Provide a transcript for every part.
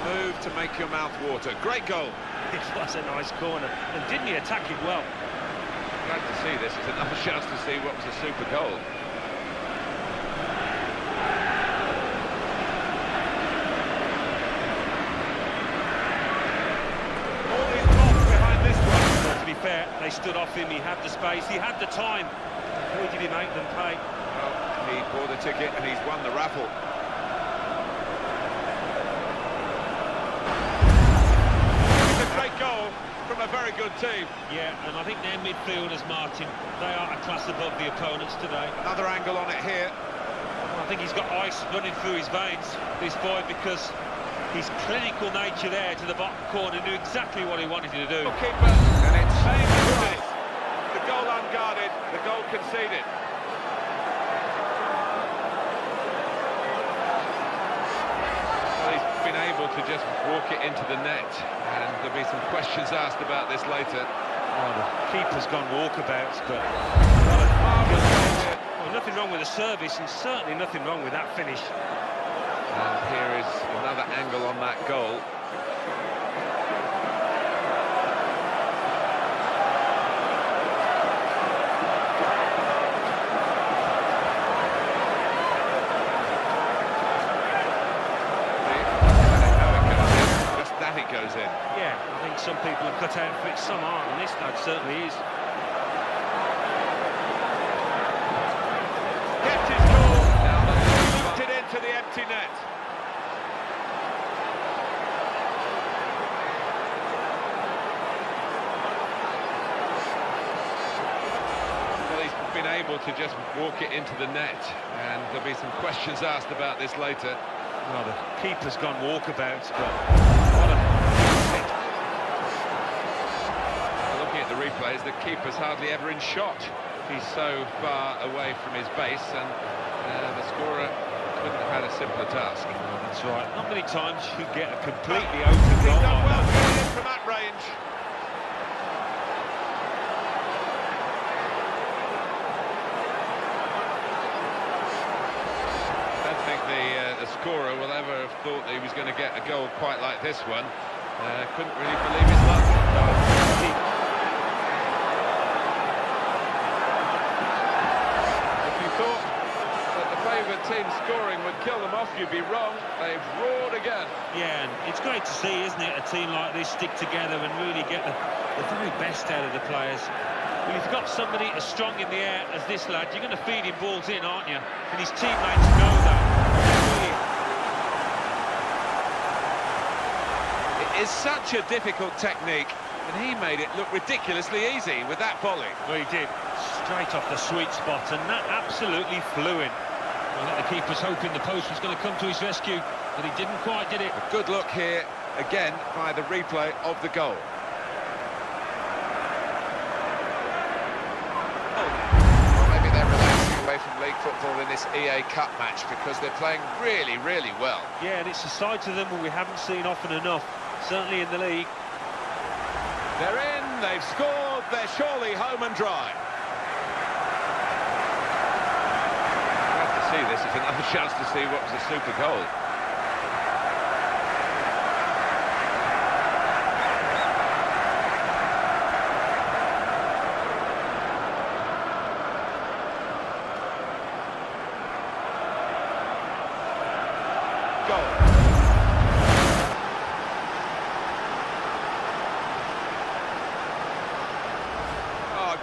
move to make your mouth water. Great goal. It was a nice corner, and didn't he attack it well? Glad to see this. It's another chance to see what was a super goal. All these blocks behind this one. Well, to be fair, they stood off him, he had the space, he had the time. Who did he make them pay? Well, he bought a ticket and he's won the raffle. It's a great goal from a very good team. Yeah, and I think their midfielders, Martin, they are a class above the opponents today. Another angle on it here. I think he's got ice running through his veins, this boy, because his clinical nature there to the bottom corner knew exactly what he wanted to do. Keeper, and it's same as this. The goal unguarded, the goal conceded. Well, he's been able to just walk it into the net, and there'll be some questions asked about this later. Well, the keeper's gone walkabouts, but what a marvellous finish. Well, nothing wrong with the service, and certainly nothing wrong with that finish. And here is another angle on that goal. Just that it goes in. Yeah, I think some people are cut out for it, some aren't, and this lad certainly is. Kept his goal. Now they've looped it into the empty net. Well, he's been able to just walk it into the net, and there'll be some questions asked about this later. Well, the keeper's gone walkabouts, but what a hit. Looking at the replays, the keeper's hardly ever in shot. He's so far away from his base, and the scorer couldn't have had a simpler task. That's right. Not many times you get a completely open He's goal done like well that. getting in from that range. I don't think the scorer will ever have thought that he was going to get a goal quite like this one. Couldn't really believe his luck. If you thought that the favourite team scoring would kill them off, you'd be wrong. They've roared again. Yeah, and it's great to see, isn't it, a team like this stick together and really get the very best out of the players. Well, you've got somebody as strong in the air as this lad, you're going to feed him balls in, aren't you? And his teammates know that. It is such a difficult technique, and he made it look ridiculously easy with that volley. Well, he did. Straight off the sweet spot, and that absolutely flew in. I think the keeper's hoping the post was going to come to his rescue, but he didn't quite, did it? A good look here, again, by the replay of the goal. Well, maybe they're relaxing away from league football in this EA Cup match because they're playing really, really well. Yeah, and it's a side to them we haven't seen often enough, certainly in the league. They're in, they've scored, they're surely home and dry. Glad to see this. It's another chance to see what was a super goal.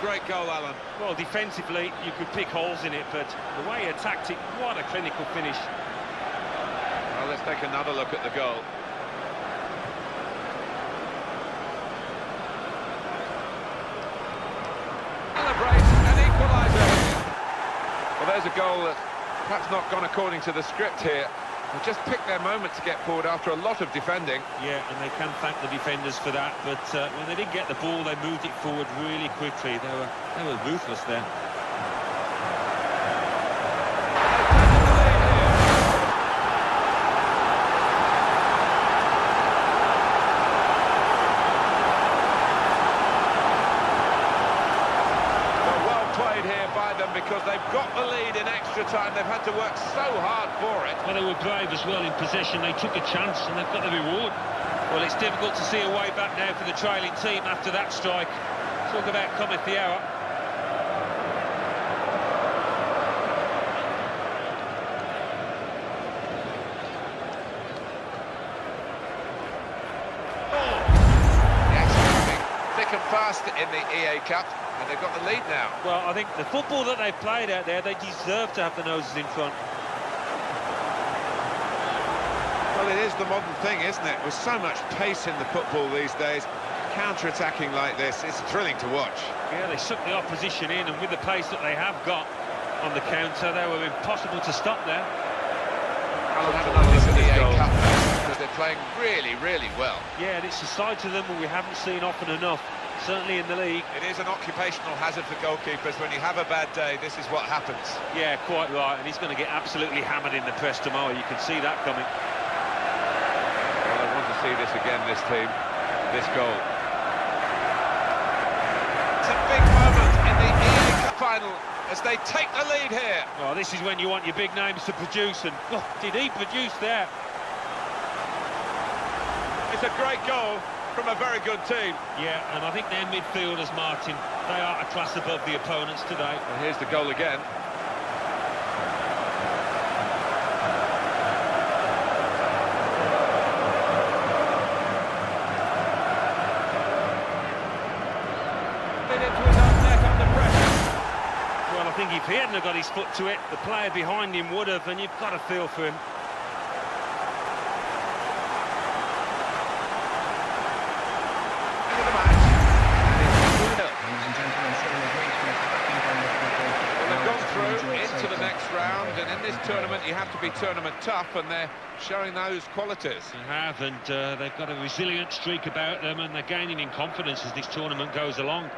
Great goal, Alan. Well, defensively, you could pick holes in it, but the way he attacked it, what a clinical finish. Well, let's take another look at the goal. Celebrate an equaliser. Well, there's a goal that's perhaps not gone according to the script here. They just picked their moment to get forward after a lot of defending. Yeah, and they can thank the defenders for that, but when they did get the ball, they moved it forward really quickly. They were ruthless there. Well played here by them because they've got the lead in extra time. They've had to work so hard for it. Well, they were brave as well in possession. They took a chance and they've got the reward. Well, it's difficult to see a way back now for the trailing team after that strike. Talk about cometh the hour. Thick and fast in the EA Cup, and they've got the lead now. Well, I think the football that they've played out there, they deserve to have the noses in front. Well, it is the modern thing, isn't it? With so much pace in the football these days, counter-attacking like this, it's thrilling to watch. Yeah, they sucked the opposition in, and with the pace that they have got on the counter, they were impossible to stop there. I'll have another look at the EA Cup because they're playing really, really well. Yeah, and it's a side to them we haven't seen often enough, certainly in the league. It is an occupational hazard for goalkeepers. When you have a bad day, this is what happens. Yeah, quite right, and he's going to get absolutely hammered in the press tomorrow. You can see that coming. Well, I want to see this again, this team, this goal. It's a big moment in the EA Cup final as they take the lead here. Oh, this is when you want your big names to produce, and oh, did he produce there? It's a great goal from a very good team. Yeah, and I think their midfielders, Martin, they are a class above the opponents today. And here's the goal again. Well, I think if he hadn't have got his foot to it, the player behind him would have, and you've got to feel for him. They've gone through into the next round, and in this tournament you have to be tournament tough, and they're showing those qualities. They have, and they've got a resilient streak about them, and they're gaining in confidence as this tournament goes along.